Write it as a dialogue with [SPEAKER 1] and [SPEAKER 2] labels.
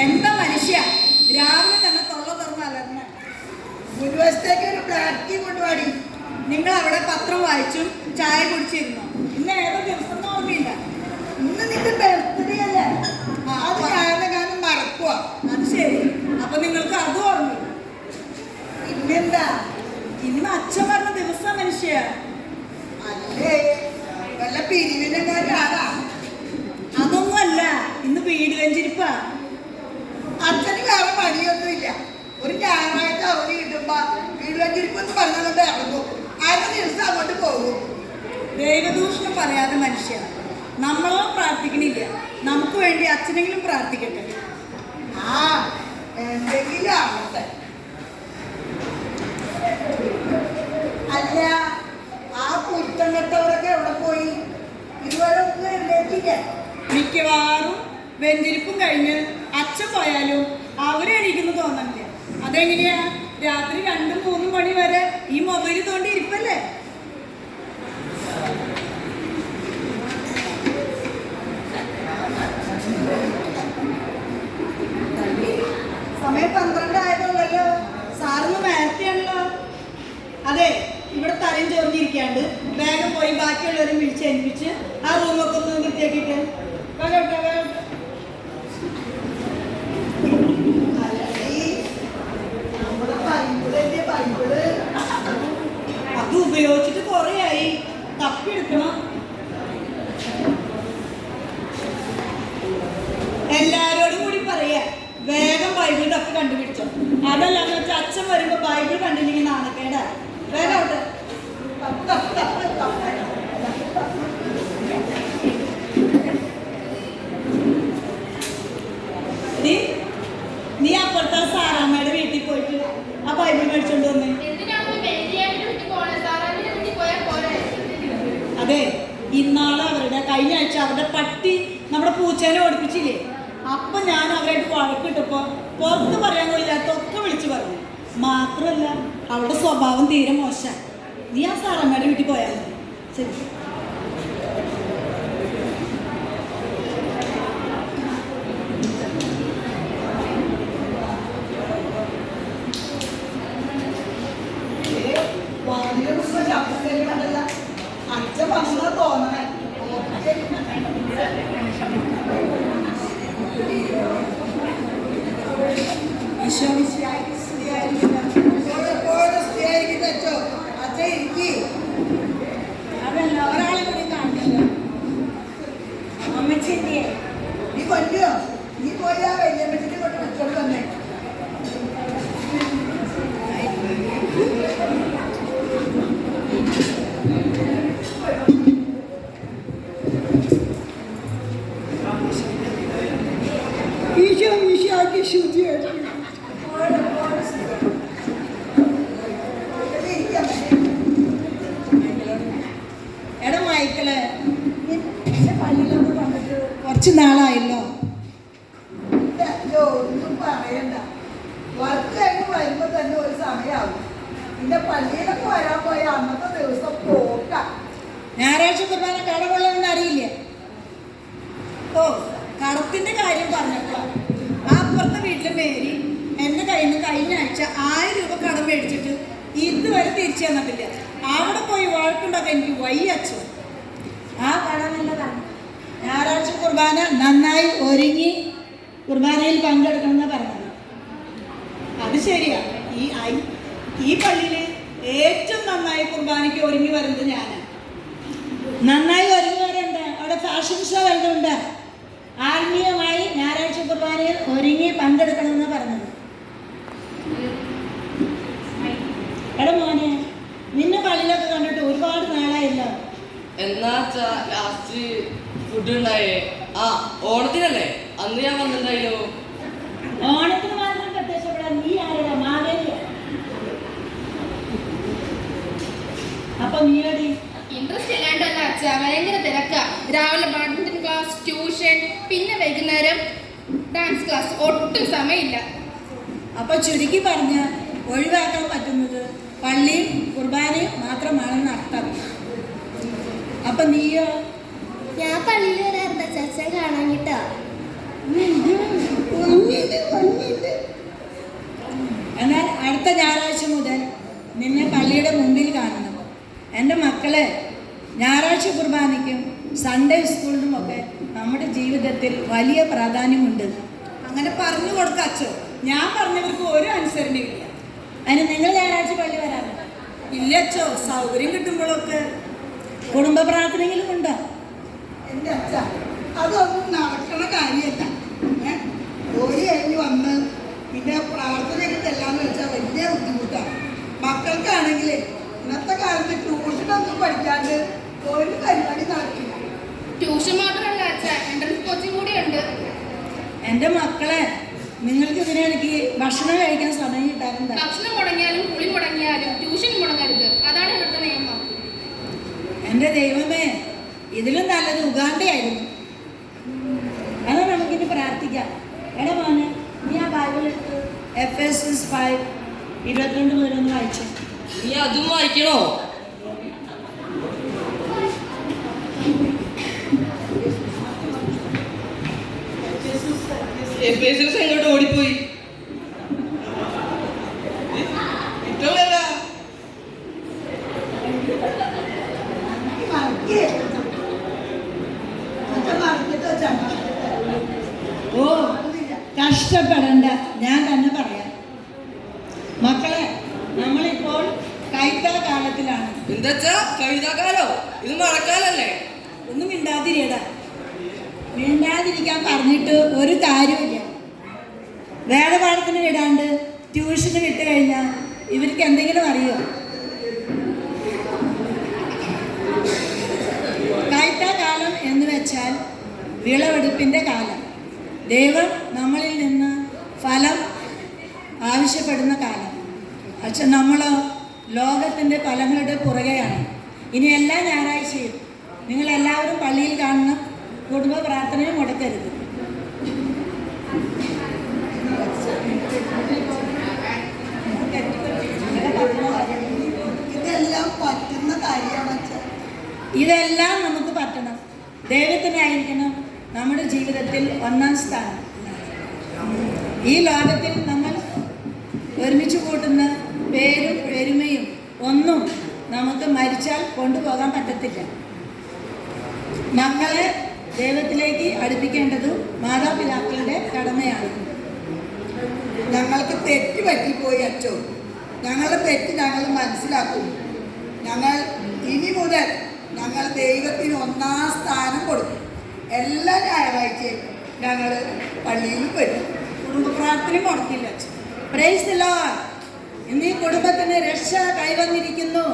[SPEAKER 1] എന്താ മനുഷ്യ രാവിലെ തന്നെ തൊള്ള തുറന്നലർന്ന
[SPEAKER 2] ഒരു വശത്തേക്ക് ഒരു ബ്ലാക്കി കൊണ്ടുപാടി.
[SPEAKER 1] നിങ്ങൾ അവിടെ പത്രം വായിച്ചും ചായ കുടിച്ചിരുന്നോ? ഇന്ന് ഏതോ ദിവസം ഓർമ്മയില്ല.
[SPEAKER 2] ഇന്ന് നിന്റെ ബർത്ത്ഡേ അല്ലേ? അത് കാരണം മറക്കുക.
[SPEAKER 1] അത് ശരി, അപ്പൊ നിങ്ങൾക്ക് അത് ഓർമ്മയില്ല.
[SPEAKER 2] പിന്നെന്താ?
[SPEAKER 1] ഇന്ന് അച്ഛൻ പറഞ്ഞ ദിവസം മനുഷ്യ.
[SPEAKER 2] അല്ലേ വല്ല പിരിവിനെക്കാരാ?
[SPEAKER 1] അതൊന്നും അല്ല, ഇന്ന് വീട് വെഞ്ചിരിപ്പാ.
[SPEAKER 2] അച്ഛന് വേറെ പണിയൊന്നുമില്ല. ഒരു ഞായറാഴ്ച അവധി കിട്ടുമ്പോ വീട് വെഞ്ചിരിപ്പെന്ന് പറഞ്ഞുകൊണ്ട് ഇറങ്ങും. അര ദിവസം അങ്ങോട്ട് പോകും.
[SPEAKER 1] ദൈവദൂഷണം പറയാതെ മനുഷ്യ, നമ്മളോ പ്രാർത്ഥിക്കണില്ല. നമുക്ക് വേണ്ടി അച്ഛനെങ്കിലും പ്രാർത്ഥിക്കട്ടെ.
[SPEAKER 2] ആ എന്തെങ്കിലും ആവട്ടെ. അല്ല, ആ കുറ്റങ്ങട്ടവരൊക്കെ എവിടെ പോയി? ഇതുവരെ ഒന്നും എഴുന്നേറ്റില്ല.
[SPEAKER 1] മിക്കവാറും വെഞ്ചിരിപ്പും കഴിഞ്ഞ് അച്ഛൻ പോയാലും അവരെ എണീക്കുന്നു തോന്നണില്ല. അതെങ്ങനെയാ? രാത്രി 2-3 മണി വരെ ഈ മൊബൈൽ തോണ്ടി ഇരിപ്പല്ലേ? സമയം 12 ആയതുള്ളല്ലോ. സാറിന് നേരത്തെയാണല്ലോ. അതെ, ഇവിടെ തലയും ചൊറിഞ്ഞിരിക്കാണ്ട് വേഗം പോയി ബാക്കിയുള്ളവരും വിളിച്ചേൽപ്പിച്ച് ആ റൂമൊക്കെ ഒന്ന് വൃത്തിയാക്കിയിട്ട് അത് ഉപയോഗിച്ചിട്ട് കുറേയായി. തപ്പിയെടുക്കണം. എല്ലാരോടും കൂടി പറയാ, വേഗം ബൈബിൾ തപ്പി കണ്ടുപിടിച്ചോ. അതല്ലാന്ന് വെച്ചാൽ അച്ഛൻ വരുമ്പോ ബൈബിൾ കണ്ടില്ലെങ്കിൽ നാണക്കേടാ. വേഗം അവിടെ നീ അപ്പുറത്തെ സാറാമ്മയുടെ വീട്ടിൽ പോയിട്ട് ആ ബൈബിൾ മേടിച്ചോണ്ട് വന്നേ. അതെ, ഇന്നാളെ അവരുടെ കഴിഞ്ഞ ആഴ്ച അവരുടെ പട്ടി നമ്മുടെ പൂച്ചേനെ ഓടിപ്പിച്ചില്ലേ? അപ്പൊ ഞാൻ അവരായിട്ട് വഴക്കിട്ടപ്പോ പുറത്ത് പറയാൻ കൊള്ളില്ലാത്തൊക്കെ വിളിച്ചു പറഞ്ഞു. മാത്രമല്ല അവളുടെ സ്വഭാവം തീരെ മോശം. നീ ആ സാറമ്മയുടെ വീട്ടിൽ പോയാൽ മതി. ശരി.
[SPEAKER 2] അച്ഛൻ വന്നത് തോന്നണേ.
[SPEAKER 1] അതല്ല, ഒരാളെ കൂടി കാണില്ല. അമ്മച്ചിന്റെ
[SPEAKER 2] നീ കൊല്ലോ, നീ പോയി ആ വല്യമ്മച്ചിനെ കൊണ്ട് വെച്ചോട് തന്നെ.
[SPEAKER 1] എടാ മൈക്കിള്, എന്റെ പള്ളിയിലൊക്കെ വന്നിട്ട് കുറച്ച് നാളായല്ലോ.
[SPEAKER 2] ഒന്നും പറയണ്ട. വർക്ക് കഴിഞ്ഞ് വരുമ്പോ തന്നെ ഒരു സമയമാവും. നിന്റെ പള്ളിയിലൊക്കെ വരാൻ പോയ അന്നത്തെ ദിവസം പോക്ക.
[SPEAKER 1] ഞായറാഴ്ച കുർബാന കടകൊള്ളണമെന്ന് അറിയില്ല. ഓ, കടത്തിന്റെ കാര്യം പറഞ്ഞപ്പോ ആ അപ്പുറത്തെ വീട്ടിലെ മേരി എന്റെ കയ്യിൽ നിന്ന് കഴിഞ്ഞ ആഴ്ച 1000 രൂപ കടം മേടിച്ചിട്ട് ഇതുവരെ തിരിച്ചു തന്നിട്ടില്ല. അവിടെ പോയി വഴക്കുണ്ടാക്കാൻ എനിക്ക് വയ്യച്ചു. ആ കടം നല്ലതാണ്. ഞായറാഴ്ച കുർബാന നന്നായി ഒരുങ്ങി കുർബാനയിൽ പങ്കെടുക്കണമെന്ന് പറഞ്ഞത്. അത് ശരിയാ. ഈ പള്ളിയിൽ ഏറ്റവും നന്നായി കുർബാനയ്ക്ക് ഒരുങ്ങി വരുന്നത് ഞാനാണ്. നന്നായി ഒരുങ്ങുന്നവരുണ്ട്. അവിടെ ഫാഷൻ ഷോ വല്ലതുണ്ട്. ആത്മീയമായി ഞായറാഴ്ച കുർബാനയിൽ ഒരുങ്ങി പങ്കെടുക്കണമെന്ന് പറഞ്ഞത്. എടാ മോനെ, നിന്നെ പള്ളിയിലൊക്കെ കണ്ടിട്ട് ഒരുപാട് നാളായല്ലോ.
[SPEAKER 3] എന്നാ ലാസ്റ്റ് ഫുഡ് ഉണ്ടായേ? ആ, ഓണത്തിനല്ലേ? അന്ന് ഞാൻ വന്നിട്ടുണ്ടായില്ലോ.
[SPEAKER 1] ഓണത്തിന് മാത്രം പ്രത്യക്ഷപ്പെടാൻ നീ ആരാ? മാവേലിയ? അപ്പൊ നീയടി
[SPEAKER 4] ഇൻട്രസ്റ്റ് ഇല്ലാണ്ടല്ല അച്ഛാ, ഭയങ്കര തിരക്കാ. രാവിലെ ബാഡ്മിന്റൺ ക്ലാസ്, ട്യൂഷൻ, പിന്നെ വൈകുന്നേരം ഡാൻസ് ക്ലാസ്. ഒട്ടും സമയമില്ല.
[SPEAKER 1] അപ്പൊ ചുരുക്കി പറഞ്ഞ ഒഴിവാക്കാൻ പറ്റുന്നത് പള്ളിയും കുർബാനയും മാത്രമാണെന്ന് അർത്ഥം. അപ്പൊ നീയോ?
[SPEAKER 5] ഞാൻ പള്ളിയിൽ വരാറുണ്ട്. അച്ഛൻ കാണാൻ കിട്ടാ.
[SPEAKER 2] ഭംഗിയുണ്ട്.
[SPEAKER 1] എന്നാൽ അടുത്ത ഞായറാഴ്ച മുതൽ നിന്നെ പള്ളിയുടെ മുമ്പിൽ കാണണം. എൻ്റെ മക്കളെ, ഞായറാഴ്ച കുർബാനയ്ക്കും സൺഡേ സ്കൂളിനുമൊക്കെ നമ്മുടെ ജീവിതത്തിൽ വലിയ പ്രാധാന്യമുണ്ട്.
[SPEAKER 2] അങ്ങനെ പറഞ്ഞു കൊടുക്ക അച്ഛോ.
[SPEAKER 1] ഞാൻ പറഞ്ഞവർക്ക് ഒരു അനുസരണയില്ല. അതിന് നിങ്ങൾ ഞായറാഴ്ച പള്ളി വരാറുണ്ട്?
[SPEAKER 2] ഇല്ല അച്ഛോ, സൗകര്യം കിട്ടുമ്പോഴൊക്കെ.
[SPEAKER 1] കുടുംബ പ്രാർത്ഥനയിലും ഉണ്ടോ?
[SPEAKER 2] എൻ്റെ അച്ഛ, അതൊന്നും നടക്കണ കാര്യമല്ല. ജോലി കഴിഞ്ഞ് വന്ന് പിന്നെ പ്രാർത്ഥനയൊക്കെ ചെല്ലാന്ന് വെച്ചാൽ വലിയ ബുദ്ധിമുട്ടാണ്. മക്കൾക്കാണെങ്കിൽ ഇന്നത്തെ കാലത്ത് ട്യൂഷനൊന്നും പഠിക്കാണ്ട് ഒരു പരിപാടി നടക്കില്ല.
[SPEAKER 4] ട്യൂഷൻ മാത്രമല്ല അച്ഛ, എൻട്രൻസ് കോച്ചിങ് കൂടി ഉണ്ട്.
[SPEAKER 1] എൻ്റെ മക്കളെ, നിങ്ങൾക്ക് ഇതിനിടയ്ക്ക് ഭക്ഷണം കഴിക്കാൻ സമയം കിട്ടാറുണ്ട്?
[SPEAKER 4] ഭക്ഷണം മുടങ്ങിയാലും കുളി മുടങ്ങിയാലും ട്യൂഷൻ മുടങ്ങരുത്, അതാണ് ഇവിടുത്തെ നിയമം.
[SPEAKER 1] എൻ്റെ ദൈവമേ, ഇതിലും നല്ലത് ഉഗാണ്ടയായിരുന്നു. അതാ നമുക്കിനി പ്രാർത്ഥിക്കാം. എടാ മോനെ, നീ ആ ബൈബിൾ എടുത്ത് Ephesians 5:22 മുതൽ ഒന്ന് വായിച്ചു.
[SPEAKER 3] നീ അതും വായിക്കണോ? എഫേസ്യൻസ് എങ്ങോട്ട് ഓടിപ്പോയി? ഇട്ടോളല്ല.
[SPEAKER 1] ഓ, കഷ്ടപ്പെടണ്ട, ഞാൻ തന്നെ പറയാം. മക്കളെ, നമ്മളിപ്പോൾ കൈത്താ കാലത്തിലാണ്.
[SPEAKER 3] എന്താച്ചാ കഴുതാക്കാലോ? ഇത് മഴക്കാലല്ലേ?
[SPEAKER 1] ഒന്നും മിണ്ടാതിരിയടാ. മിണ്ടാതിരിക്കാൻ പറഞ്ഞിട്ട് ഒരു കാര്യമില്ല. വേദപാഠത്തിന് വിടാണ്ട് ട്യൂഷന് വിട്ട് കഴിഞ്ഞാൽ ഇവർക്ക് എന്തെങ്കിലും അറിയോ? കൈത്താകാലം എന്ന് വെച്ചാൽ വിളവെടുപ്പിൻ്റെ കാലം. ദൈവം നമ്മളിൽ നിന്ന് ഫലം ആവശ്യപ്പെടുന്ന കാലം. പക്ഷെ നമ്മളോ ലോകത്തിൻ്റെ ഫലങ്ങളുടെ പുറകെയാണ്. ഇനി എല്ലാ ഞായറാഴ്ചയും നിങ്ങളെല്ലാവരും പള്ളിയിൽ കാണണം. കുടുംബ പ്രാർത്ഥനയും മുടക്കരുത്.
[SPEAKER 2] ഇതെല്ലാം പറ്റുന്ന കാര്യമാണ് അച്ഛൻ.
[SPEAKER 1] ഇതെല്ലാം നമുക്ക് പറ്റണം. ദൈവത്തിനായിരിക്കണം നമ്മുടെ ജീവിതത്തിൽ ഒന്നാം സ്ഥാനം. ഈ ലോകത്തിൽ നമ്മൾ ഒരുമിച്ച് കൂട്ടുന്ന പേരും പെരുമയും ഒന്നും നമുക്ക് മരിച്ചാൽ കൊണ്ടുപോകാൻ പറ്റത്തില്ല. മക്കളെ ദൈവത്തിലേക്ക് അടുപ്പിക്കേണ്ടതും മാതാപിതാക്കളുടെ കടമയാണ്.
[SPEAKER 2] ഞങ്ങൾക്ക് തെറ്റ് പറ്റിപ്പോയി അച്ഛോ. ഞങ്ങളുടെ തെറ്റ് ഞങ്ങൾ മനസ്സിലാക്കും. ഞങ്ങൾ ഇനി മുതൽ ഞങ്ങൾ ദൈവത്തിന് ഒന്നാം സ്ഥാനം കൊടുക്കും. എല്ലാ ഞായറാഴ്ചയും ഞങ്ങൾ പള്ളിയിൽ വരും.
[SPEAKER 1] കുടുംബ പ്രാർത്ഥന മുടക്കില്ല. Praise the Lord. ഇന്ന് ഈ കുടുംബത്തിന് രക്ഷ കൈവന്നിരിക്കുന്നു.